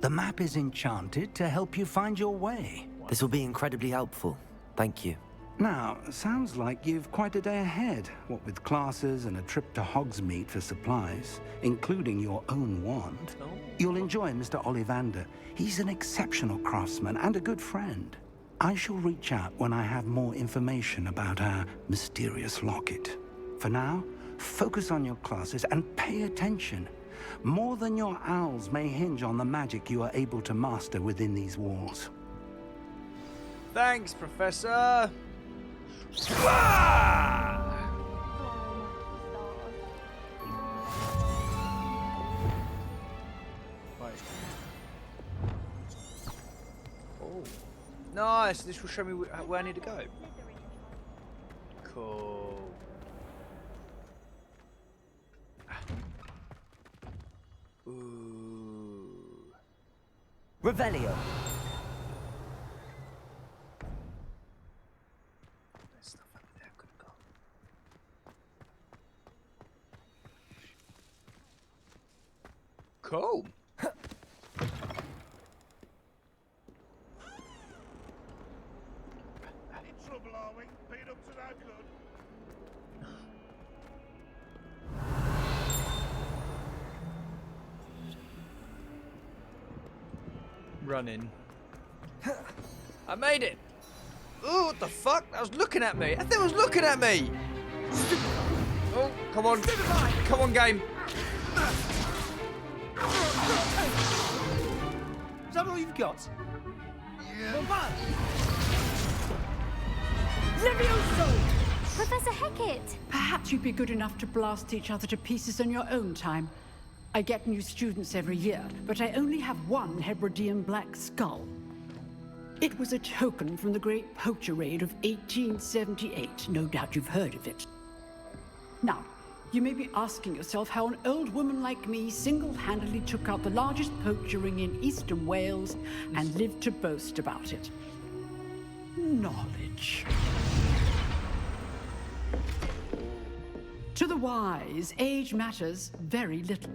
The map is enchanted to help you find your way. This will be incredibly helpful. Thank you. Now, sounds like you've quite a day ahead, what with classes and a trip to Hogsmeade for supplies, including your own wand. You'll enjoy Mr. Ollivander. He's an exceptional craftsman and a good friend. I shall reach out when I have more information about our mysterious locket. For now, focus on your classes and pay attention. More than your owls may hinge on the magic you are able to master within these walls. Thanks, Professor. Oh, nice. This will show me where I need to go. Cool. Ooh. Revelio. There's stuff up there I could have got. Cool. In trouble, are we? Beat up to no good. Running. I made it! Ooh, what the fuck? That was looking at me! That thing was looking at me! Oh, come on. Come on, game. Is that all you've got? Yeah. Levioso! Professor Hecat! Perhaps you'd be good enough to blast each other to pieces in your own time. I get new students every year, but I only have one Hebridean black skull. It was a token from the Great Poacher Raid of 1878. No doubt you've heard of it. Now, you may be asking yourself how an old woman like me single-handedly took out the largest poacher ring in eastern Wales and lived to boast about it. Knowledge. To the wise, age matters very little.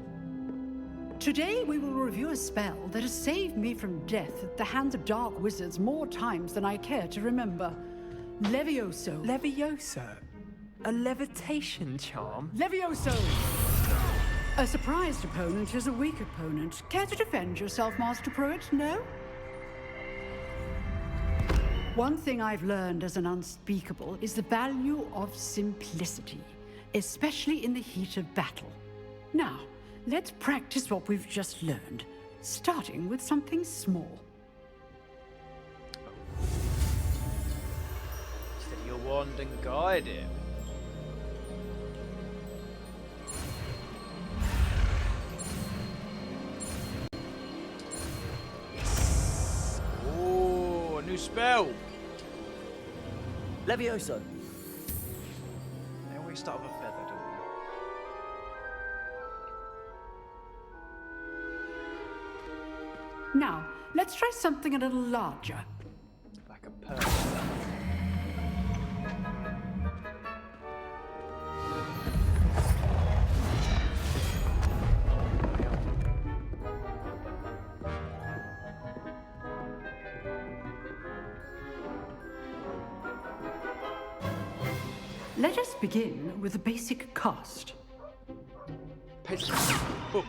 Today we will review a spell that has saved me from death at the hands of dark wizards more times than I care to remember. Levioso. Levioso? A levitation charm? Levioso! A surprised opponent is a weak opponent. Care to defend yourself, Master Pruitt? No? One thing I've learned as an unspeakable is the value of simplicity, especially in the heat of battle. Now, let's practice what we've just learned, starting with something small. Steady your wand and guide it. Yes! Oh, a new spell! Levioso. They always start with a feather, don't they? Now, let's try something a little larger. Like a pearl. Let us begin with a basic cast. Oh,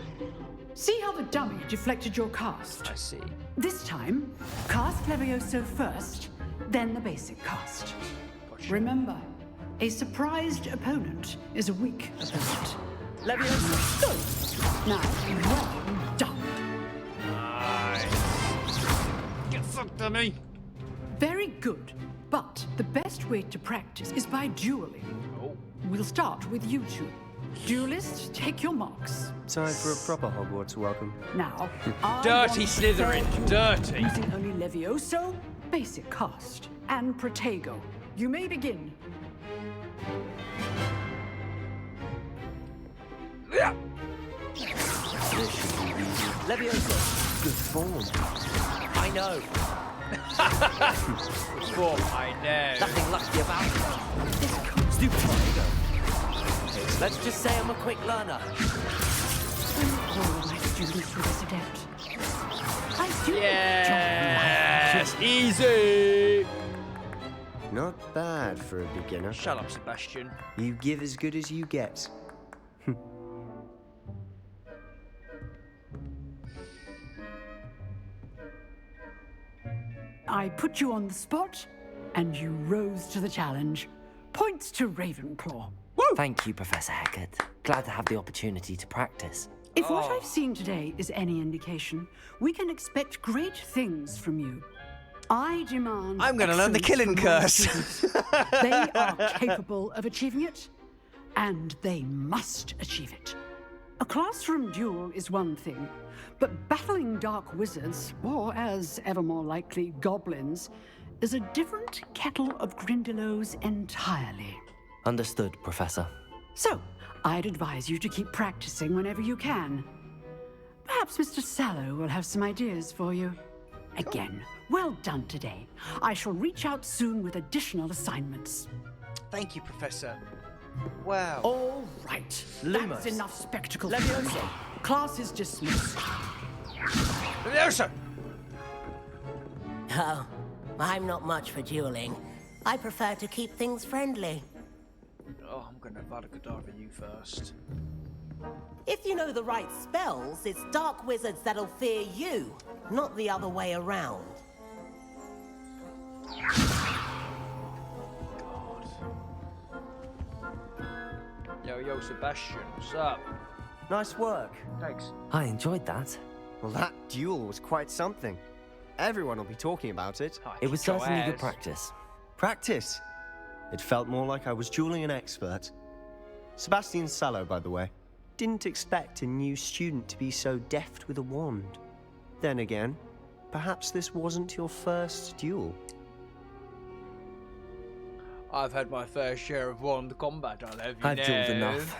See how the dummy deflected your cast? I see. This time, cast Levioso first, then the basic cast. Gotcha. Remember, a surprised opponent is a weak opponent. Levioso. Go! Now, well done. Nice. Get fucked, dummy. Very good. But the best way to practice is by dueling. Oh. We'll start with you two. Duelists, take your marks. Time for a proper Hogwarts welcome. Now, I Dirty want Slytherin, fair duel, dirty. Using only Levioso, basic cast, and Protego. You may begin. Levioso. Good form. I know. Form, I know. Nothing lucky about it. This stupid Protego. Let's just say I'm a quick learner. All my students through this adept. Yes! Easy! Not bad for a beginner. Shut up, Sebastian. You give as good as you get. I put you on the spot, and you rose to the challenge. Points to Ravenclaw. Thank you, Professor Hecat. Glad to have the opportunity to practice. If what I've seen today is any indication, we can expect great things from you. I demand I'm going to learn the excellence killing from my curse. students. They are capable of achieving it, and they must achieve it. A classroom duel is one thing, but battling dark wizards, or as ever more likely, goblins, is a different kettle of Grindylows entirely. Understood, Professor. So, I'd advise you to keep practicing whenever you can. Perhaps Mr. Sallow will have some ideas for you. Again, well done today. I shall reach out soon with additional assignments. Thank you, Professor. Wow. All right. Lumos. That's enough spectacle. Levioso. Class is dismissed. Levioso! Oh, I'm not much for dueling. I prefer to keep things friendly. Oh, I'm going to Avada Kedavra you first. If you know the right spells, it's dark wizards that'll fear you, not the other way around. Yo, Sebastian, what's up? Nice work. Thanks. I enjoyed that. Well, that duel was quite something. Everyone will be talking about it. It was Kick your certainly good ass. practice. Practice. It felt more like I was dueling an expert. Sebastian Sallow, by the way. Didn't expect a new student to be so deft with a wand. Then again, perhaps this wasn't your first duel. I've had my fair share of wand combat, I'll have you I've know. dueled enough.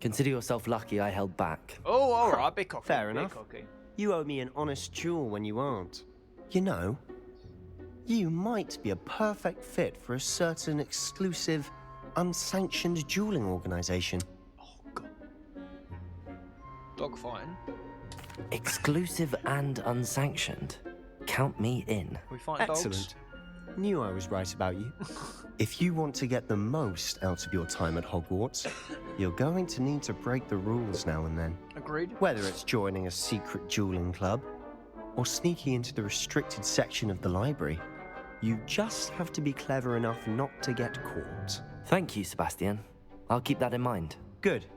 Consider yourself lucky I held back. Oh, alright, big cocky. Fair big enough. cocky. You owe me an honest duel when you aren't. You know, you might be a perfect fit for a certain exclusive, unsanctioned dueling organization. Oh, God. Dogfighting. Exclusive and unsanctioned. Count me in. We fight dogs. Excellent. Knew I was right about you. If you want to get the most out of your time at Hogwarts, you're going to need to break the rules now and then. Agreed. Whether it's joining a secret dueling club or sneaking into the restricted section of the library, you just have to be clever enough not to get caught. Thank you, Sebastian. I'll keep that in mind. Good.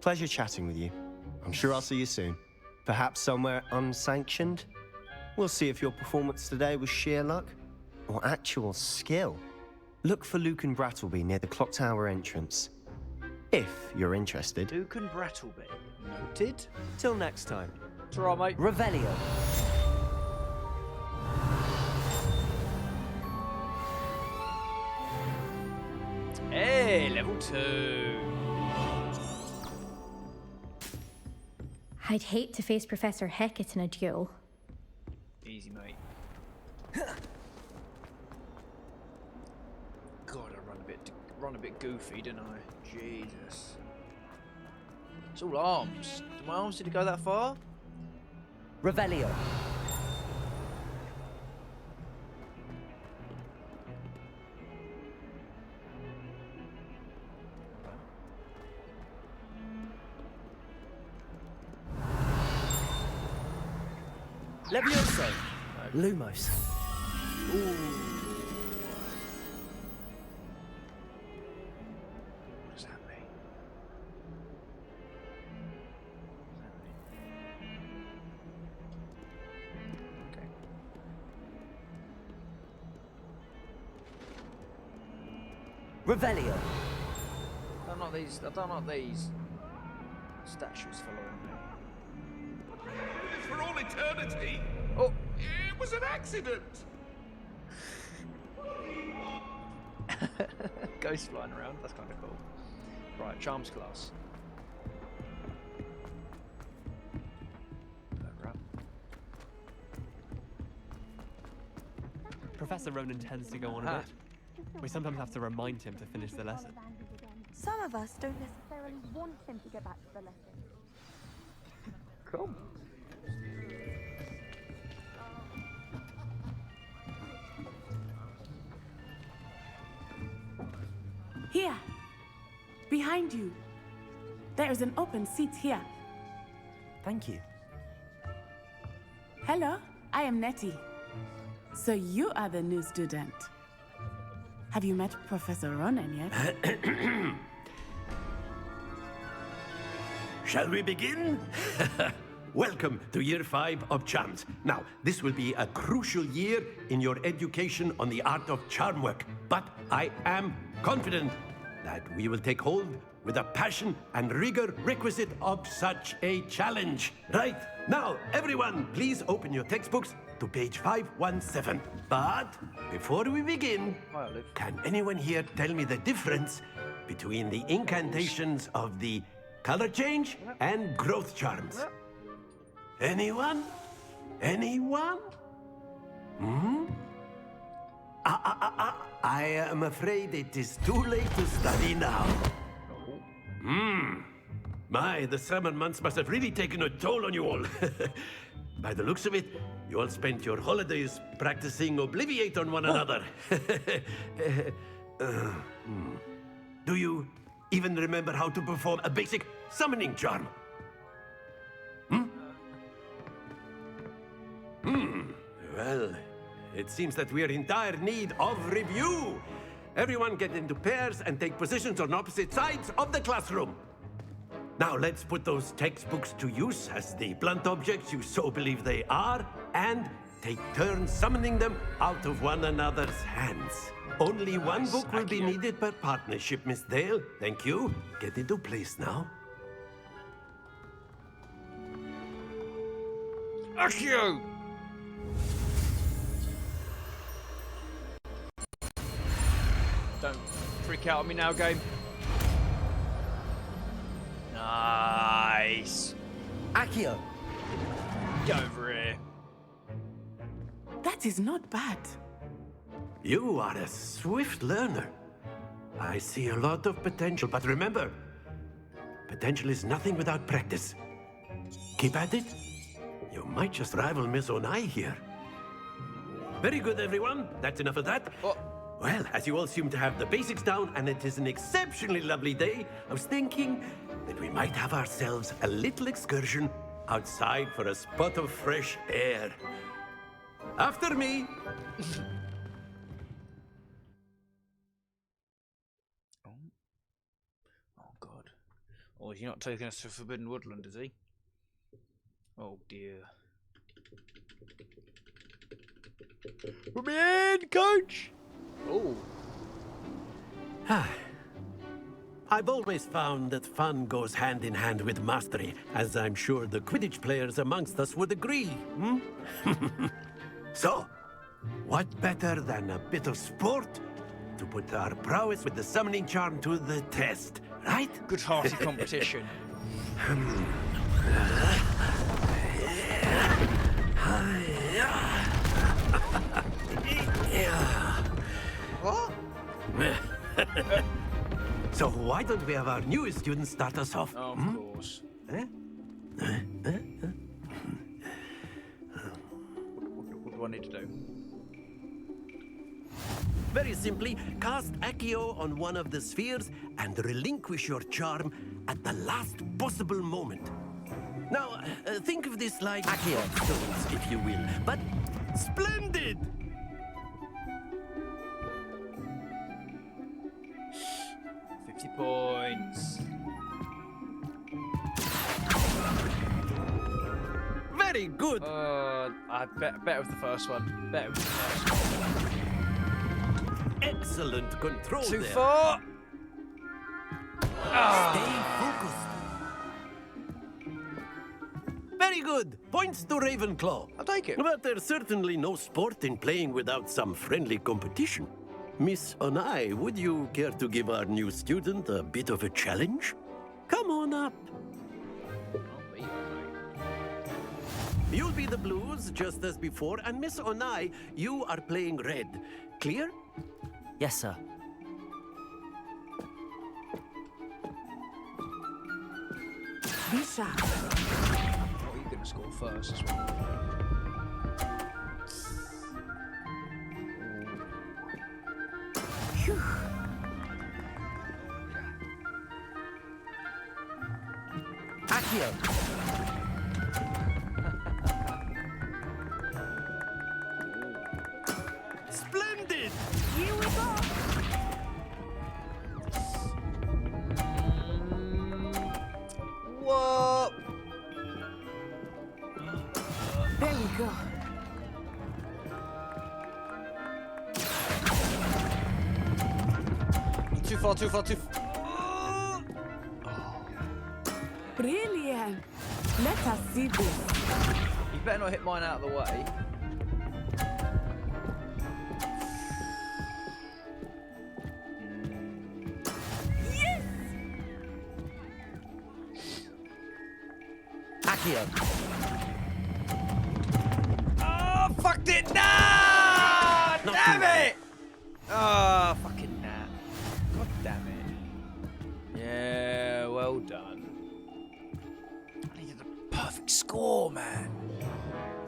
Pleasure chatting with you. I'm sure I'll see you soon. Perhaps somewhere unsanctioned? We'll see if your performance today was sheer luck or actual skill. Look for Luke and Brattleby near the clock tower entrance. If you're interested. Duke and Brattleby. Noted. Till next time. It's alright, mate. Revelio. Hey, level 2. I'd hate to face Professor Hecat in a duel. Easy, mate. God, I run a bit goofy, don't I? Jesus. It's all arms. Do my arms need to go that far? Revelio. Levioso. Lumos. What does that mean? Okay. Revelio. I don't like these statues following me. For all eternity. Oh! It was an accident. Ghosts flying around, that's kind of cool. Right, charms class. Right. Professor Ronan tends to go on a bit. We sometimes have to remind him to finish the lesson. Some of us don't necessarily want him to get back to the lesson. Cool. Here. Behind you. There is an open seat here. Thank you. Hello, I am Nettie. So you are the new student. Have you met Professor Ronan yet? Shall we begin? Welcome to Year 5 of Charms. Now, this will be a crucial year in your education on the art of charm work. But I am confident that we will take hold with the passion and rigor requisite of such a challenge. Right, now, everyone, please open your textbooks to page 517. But before we begin, can anyone here tell me the difference between the incantations of the color change and growth charms? Anyone? Anyone? I am afraid it is too late to study now. My, the summer months must have really taken a toll on you all. By the looks of it, you all spent your holidays practicing Oliviate on one another. Do you even remember how to perform a basic summoning charm? Well, it seems that we are in dire need of review. Everyone get into pairs and take positions on opposite sides of the classroom. Now let's put those textbooks to use as the blunt objects you so believe they are, and take turns summoning them out of one another's hands. Only one book will be needed per partnership, Miss Dale. Thank you. Get into place now. Accio! Don't freak out on me now, game. Nice. Accio! Get over here. That is not bad. You are a swift learner. I see a lot of potential, but remember, potential is nothing without practice. Keep at it. You might just rival Miss Onai here. Very good, everyone. That's enough of that. Well, as you all seem to have the basics down, and it is an exceptionally lovely day, I was thinking that we might have ourselves a little excursion outside for a spot of fresh air. After me. Oh, God. Oh, he's not taking us to Forbidden Woodland, is he? Oh, dear. Put me in, coach! Oh. I've always found that fun goes hand in hand with mastery, as I'm sure the Quidditch players amongst us would agree. So, what better than a bit of sport to put our prowess with the summoning charm to the test, right? Good-hearted competition. What? So why don't we have our newest student start us off? Of course. What do I need to do? Very simply, cast Accio on one of the spheres and relinquish your charm at the last possible moment. Now, think of this like Accio stones, if you will, but splendid! Points. Very good. I better with the first one. Better with the first one. Excellent control. Too there. far. Stay focused. Very good. Points to Ravenclaw. I'll take it. But there's certainly no sport in playing without some friendly competition. Miss Onai, would you care to give our new student a bit of a challenge? Come on up. You'll be the blues, just as before, and Miss Onai, you are playing red. Clear? Yes, sir. Be sharp. Oh, you're gonna score first as well. Accio. Splendid! Here we go. What? There we go. Too far, too far, too far. Brilliant. Let us see this. You better not hit mine out of the way. Yes! Accio. Oh, fucked it! No! Damn it! Oh, fucking nah. God damn it. Yeah, well done. I needed a perfect score, man.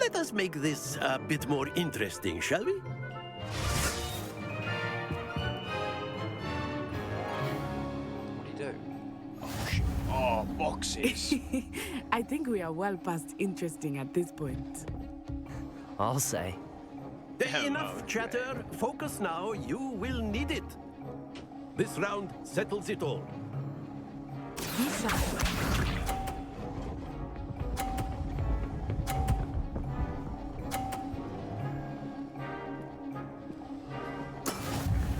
Let us make this a bit more interesting, shall we? What do you do? Oh, shit. Oh, boxes. I think we are well past interesting at this point. I'll say. Enough chatter. Focus now. You will need it. This round settles it all. Be sharp.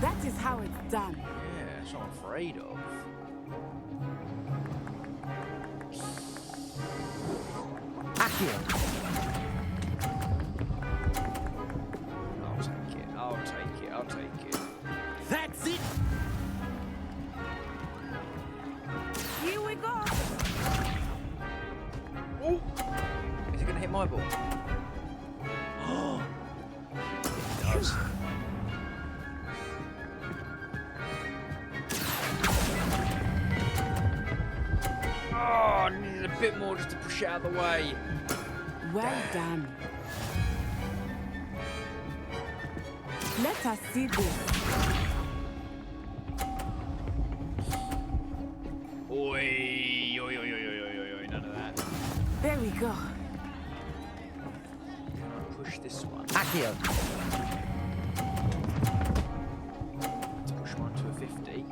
That is how it's done. Yeah, that's what I'm afraid of. Accio. I'll take it. I'll take it. I'll take it. That's it. Here we go. Oh! Is it going to hit my ball? Oh! It does. Oh, I needed a bit more just to push it out of the way. Well done. Let us see this. Oi, oi, oi, oi, oi, oi, none of that. There we go. Push this one. Accio. Let's push one to a 50.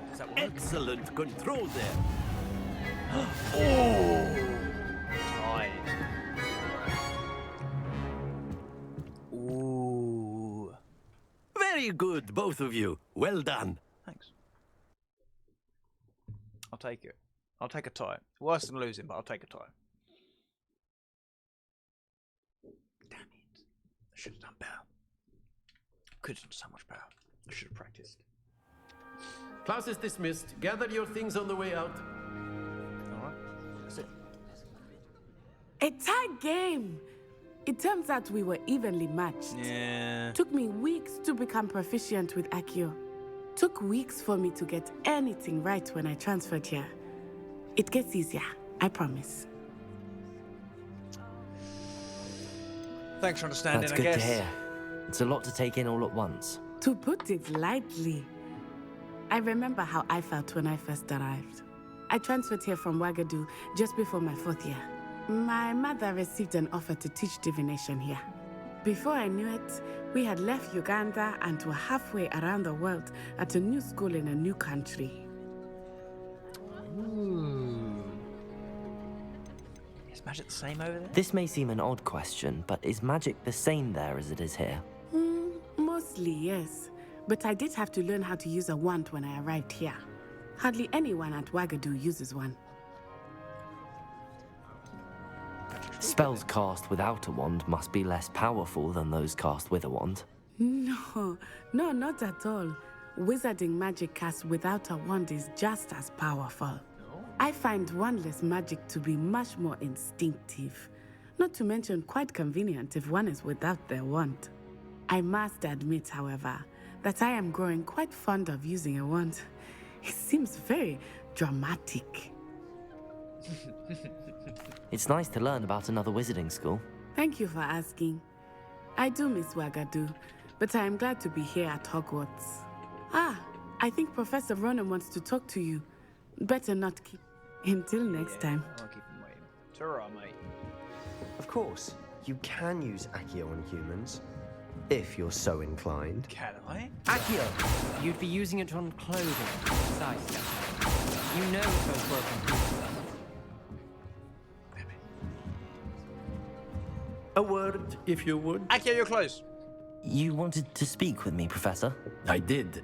Does that work? Excellent control there. Oh! Tied. Ooh. Very good, both of you. Well done. Thanks. I'll take it. I'll take a tie. Worse than losing, but I'll take a tie. Damn it. I should have done better. Could have done so much better. I should have practiced. Class is dismissed. Gather your things on the way out. Alright. That's it. A tight game. It turns out we were evenly matched. Yeah. Took me weeks to become proficient with Accio. Took weeks for me to get anything right when I transferred here. It gets easier, I promise. Thanks for understanding, That's I good guess. to hear. It's a lot to take in all at once. To put it lightly, I remember how I felt when I first arrived. I transferred here from Ouagadougou just before my 4th year. My mother received an offer to teach divination here. Before I knew it, we had left Uganda and were halfway around the world at a new school in a new country. Ooh. Is magic the same over there? This may seem an odd question, but is magic the same there as it is here? Mostly, yes. But I did have to learn how to use a wand when I arrived here. Hardly anyone at Ouagadougou uses one. Spells cast without a wand must be less powerful than those cast with a wand. No, not at all. Wizarding magic cast without a wand is just as powerful. I find wandless magic to be much more instinctive. Not to mention quite convenient if one is without their wand. I must admit, however, that I am growing quite fond of using a wand. It seems very dramatic. It's nice to learn about another wizarding school. Thank you for asking. I do miss Ouagadougou, but I am glad to be here at Hogwarts. Ah, I think Professor Ronan wants to talk to you. Better not keep... Until next time. I'll keep him waiting. Ta-ra, mate. Of course, you can use Accio on humans, if you're so inclined. Can I? Accio! You'd be using it on clothing. Precisely. You know it goes well on people. A word, if you would. Accio, you're close. You wanted to speak with me, Professor? I did.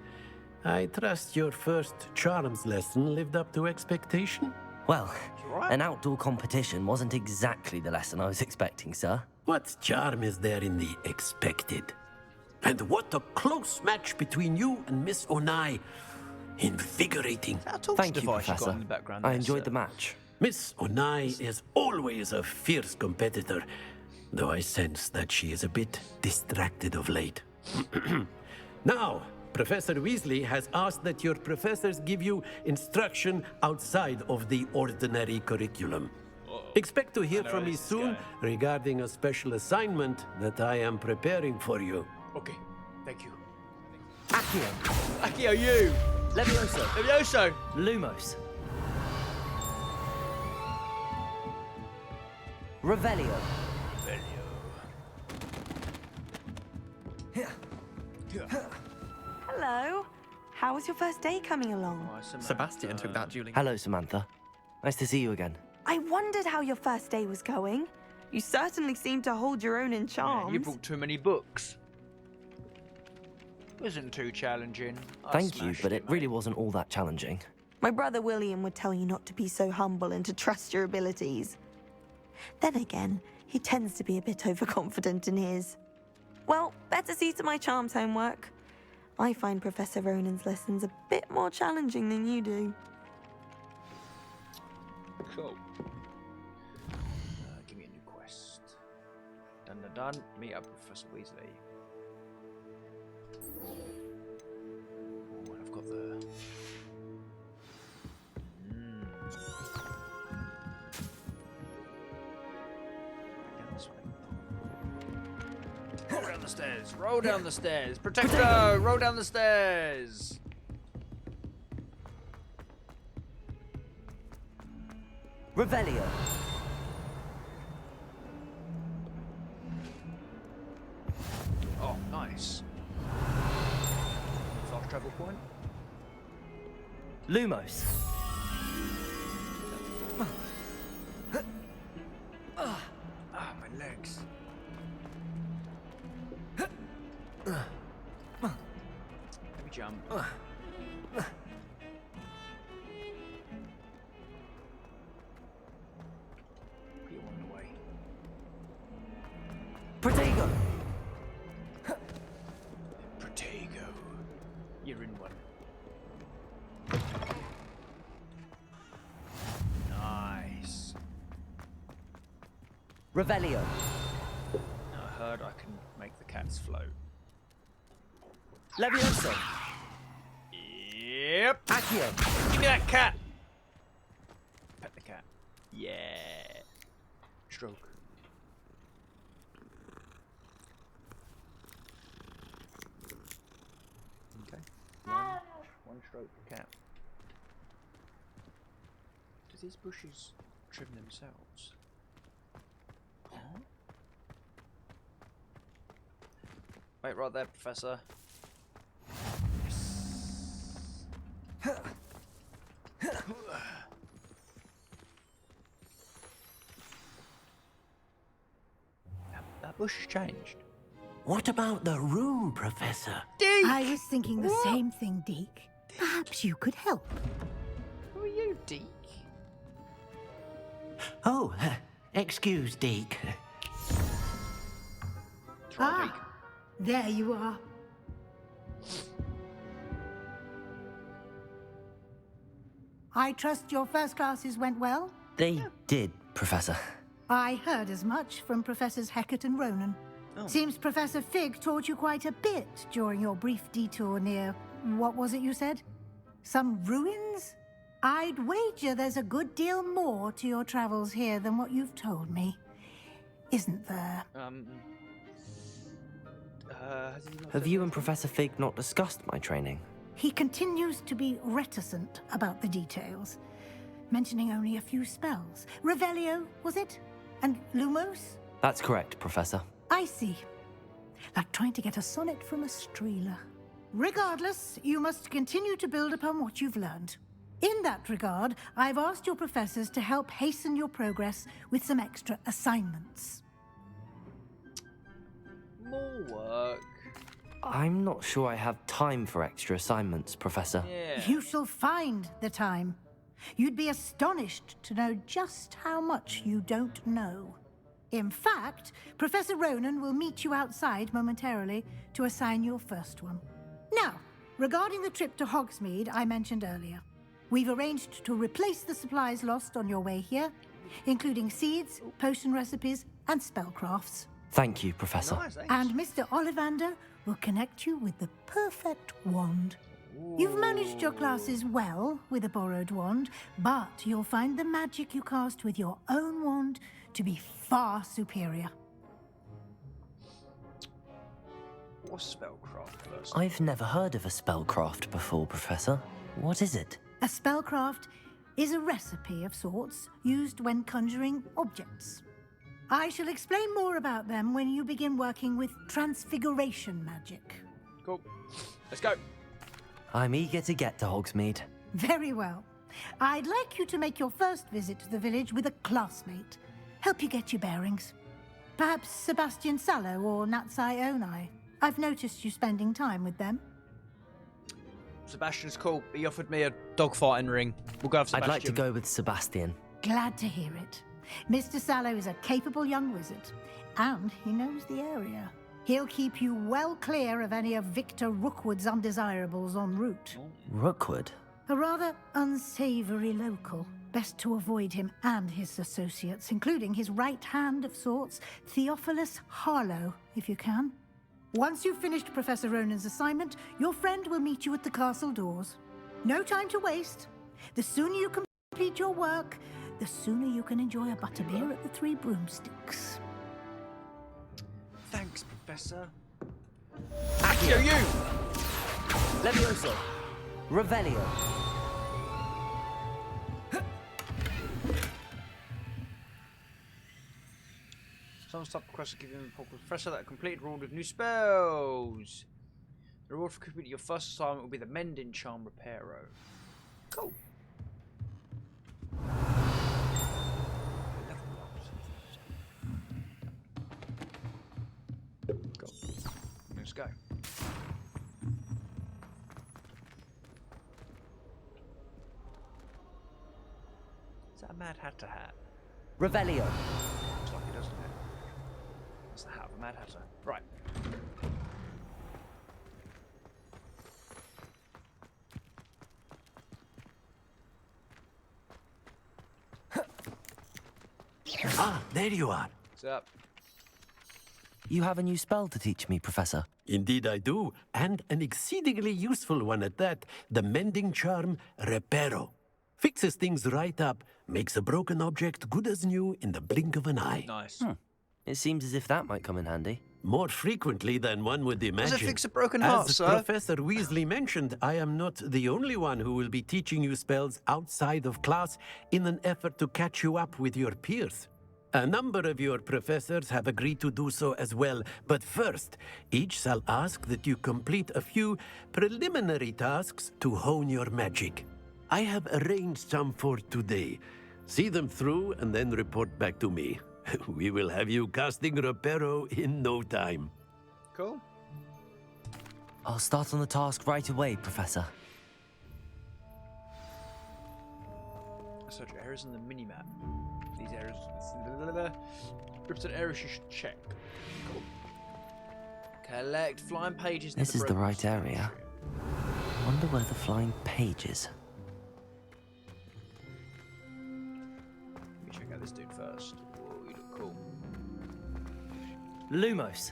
I trust your first charms lesson lived up to expectation. Well, right. an outdoor competition wasn't exactly the lesson I was expecting, sir. What charm is there in the expected? And what a close match between you and Miss Onai. Invigorating. Thank you, Professor. I enjoyed the match. Miss Onai is always a fierce competitor, though I sense that she is a bit distracted of late. Now, Professor Weasley has asked that your professors give you instruction outside of the ordinary curriculum. Expect to hear from me soon regarding a special assignment that I am preparing for you. Okay, thank you. Accio! Accio, you! Levioso! Levioso! Lumos! Revelio! Hello. How was your first day coming along? Sebastian took that dueling. Hello, Samantha. Nice to see you again. I wondered how your first day was going. You certainly seem to hold your own in charms. You brought too many books. Wasn't too challenging. Thank you, but it really wasn't all that challenging. My brother William would tell you not to be so humble and to trust your abilities. Then again, he tends to be a bit overconfident in his. Well, better see to my charms homework. I find Professor Ronan's lessons a bit more challenging than you do. Cool. Give me a new quest. Done, done, done. Meet up with Professor Weasley. Oh, I've got the... Down this way. Roll down the stairs. Roll down the stairs. Protecto! Roll down the stairs. Revelio! Oh, nice. Fast travel point. Lumos! Ah, my legs. Let me jump. Put you on the way. Protego! Protego. You're in one. Nice. Revelio! I heard I can make the cats float. Levioso! Yep. Accio! Give me that cat. Pet the cat. Yeah. Stroke. Okay. One stroke per cat. Do these bushes trim themselves? Huh? Wait right there, Professor. That bush changed. What about the room, Professor? Deke! I was thinking the same thing, Deke. Perhaps you could help. Who are you, Deke? Oh, excuse, Deke. Try Deke. There you are. I trust your first classes went well? They did, Professor. I heard as much from Professors Hecat and Ronan. Oh. Seems Professor Fig taught you quite a bit during your brief detour near... what was it you said? Some ruins? I'd wager there's a good deal more to your travels here than what you've told me. Isn't there? Have you and Professor Fig not discussed my training? He continues to be reticent about the details. mentioning only a few spells. Revelio, was it? And Lumos? That's correct, Professor. I see. Like trying to get a sonnet from a streeler. Regardless, you must continue to build upon what you've learned. In that regard, I've asked your professors to help hasten your progress with some extra assignments. More work. I'm not sure I have time for extra assignments, Professor. Yeah. You shall find the time. You'd be astonished to know just how much you don't know. In fact, Professor Ronan will meet you outside momentarily to assign your first one. Now, regarding the trip to Hogsmeade I mentioned earlier, we've arranged to replace the supplies lost on your way here, including seeds, potion recipes, and spellcrafts. Thank you, Professor. Nice, thanks. And Mr. Ollivander will connect you with the perfect wand. You've managed your classes well with a borrowed wand, but you'll find the magic you cast with your own wand to be far superior. What's spellcraft first? I've never heard of a spellcraft before, Professor. What is it? A spellcraft is a recipe of sorts used when conjuring objects. I shall explain more about them when you begin working with transfiguration magic. Cool. Let's go. I'm eager to get to Hogsmeade. Very well. I'd like you to make your first visit to the village with a classmate. Help you get your bearings. Perhaps Sebastian Sallow or Natsai Onai. I've noticed you spending time with them. Sebastian's cool. He offered me a dogfighting ring. We'll go with Sebastian. I'd like to go with Sebastian. Glad to hear it. Mr. Sallow is a capable young wizard, and he knows the area. He'll keep you well clear of any of Victor Rookwood's undesirables en route. Rookwood? A rather unsavory local. Best to avoid him and his associates, including his right hand of sorts, Theophilus Harlow, if you can. Once you've finished Professor Ronan's assignment, your friend will meet you at the castle doors. No time to waste. The sooner you complete your work, the sooner you can enjoy a butterbeer at the Three Broomsticks. Thanks, Professor. Accio, you! Levioso. Revelio. Some stop request to give him a professor that completed reward with new spells. The reward for completing your first assignment will be the Mending Charm Reparo. Cool. Cool. Let's go. Is that a Mad Hatter hat? Revelio. Looks like it, doesn't it? That's the hat of a Mad Hatter. Right. Ah, there you are. What's up? You have a new spell to teach me, Professor. Indeed I do, and an exceedingly useful one at that. The Mending Charm Reparo. Fixes things right up, makes a broken object good as new in the blink of an eye. Nice. It seems as if that might come in handy. More frequently than one would imagine. Does it fix a broken heart, As sir? Professor Weasley mentioned, I am not the only one who will be teaching you spells outside of class in an effort to catch you up with your peers. A number of your professors have agreed to do so as well, but first, each shall ask that you complete a few preliminary tasks to hone your magic. I have arranged some for today. See them through and then report back to me. We will have you casting Reparo in no time. Cool. I'll start on the task right away, Professor. Search errors in the minimap. These errors. Groups of errors you should check. Cool. Collect flying pages. This is the right area. Wonder where the flying page is. Let me check out this dude first. Whoa, you look cool. Lumos.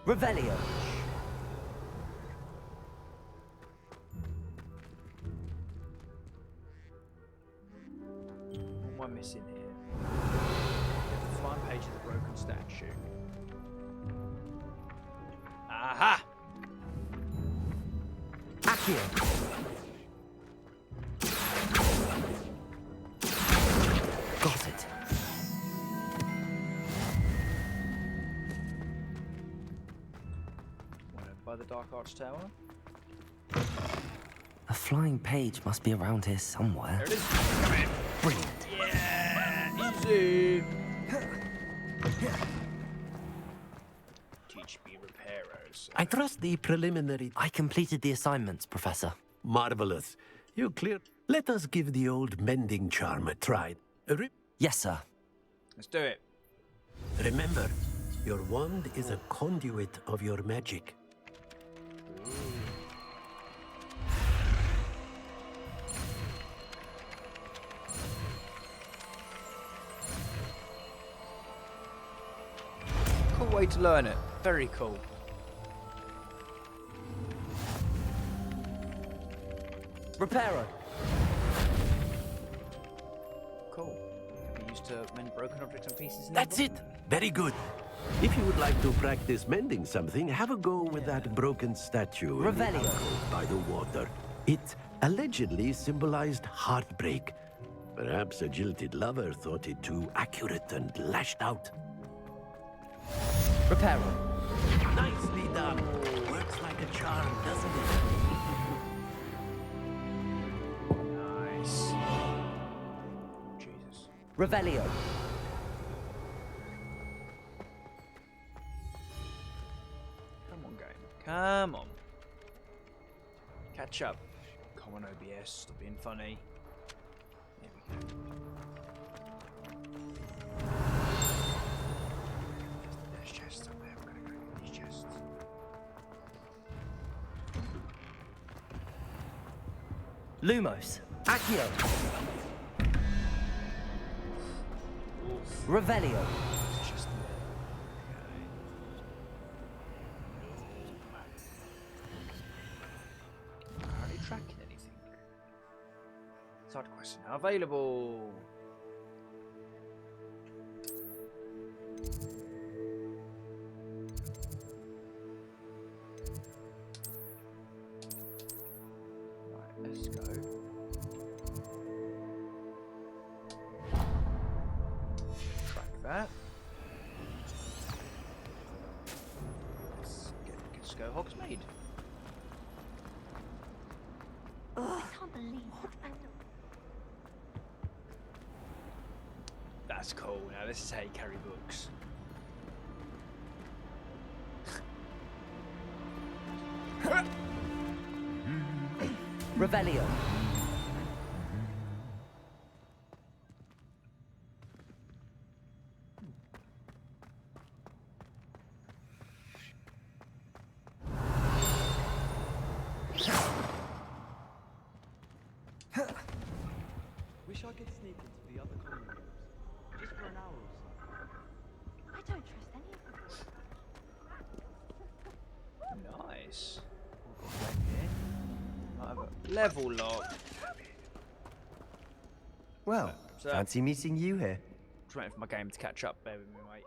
Revelio. What am I missing here? Aha! Accio. Got it. By the Dark Arch Tower. A flying page must be around here somewhere. There it is. Come in. Brilliant. Yeah, easy. Teach me repairers. I trust the preliminary... I completed the assignments, Professor. Marvelous. You clear... Let us give the old mending charm a try. Yes, sir. Let's do it. Remember, your wand is a conduit of your magic. Cool way to learn it. Very cool. Reparo. Cool. Can be used to mend broken objects and pieces. That's it. Very good. If you would like to practice mending something, have a go with that broken statue in the Revelio. alcove by the water. It allegedly symbolized heartbreak. Perhaps a jilted lover thought it too accurate and lashed out. Reparo. Nicely done. Works like a charm, doesn't it? Nice. Jesus. Revelio. Come on, game. Come on. Catch up. Come on, OBS. Stop being funny. There we go. There's chests up there. We're gonna go get these chests. Lumos. Accio. Revelio. There's a chest in there. Okay. Are they tracking anything? Side question now available. Right, let's go. Track that. Let's go Hogsmeade. I can't believe that. That's cool. Now this is how you carry books. Revelio. Wish I could sneak into the other common rooms. Just for an hour or so. I don't trust any of them. Nice. We've got that here. Might have a level lock. Well, So- fancy meeting you here. Just waiting for my game to catch up. Bear with me, mate.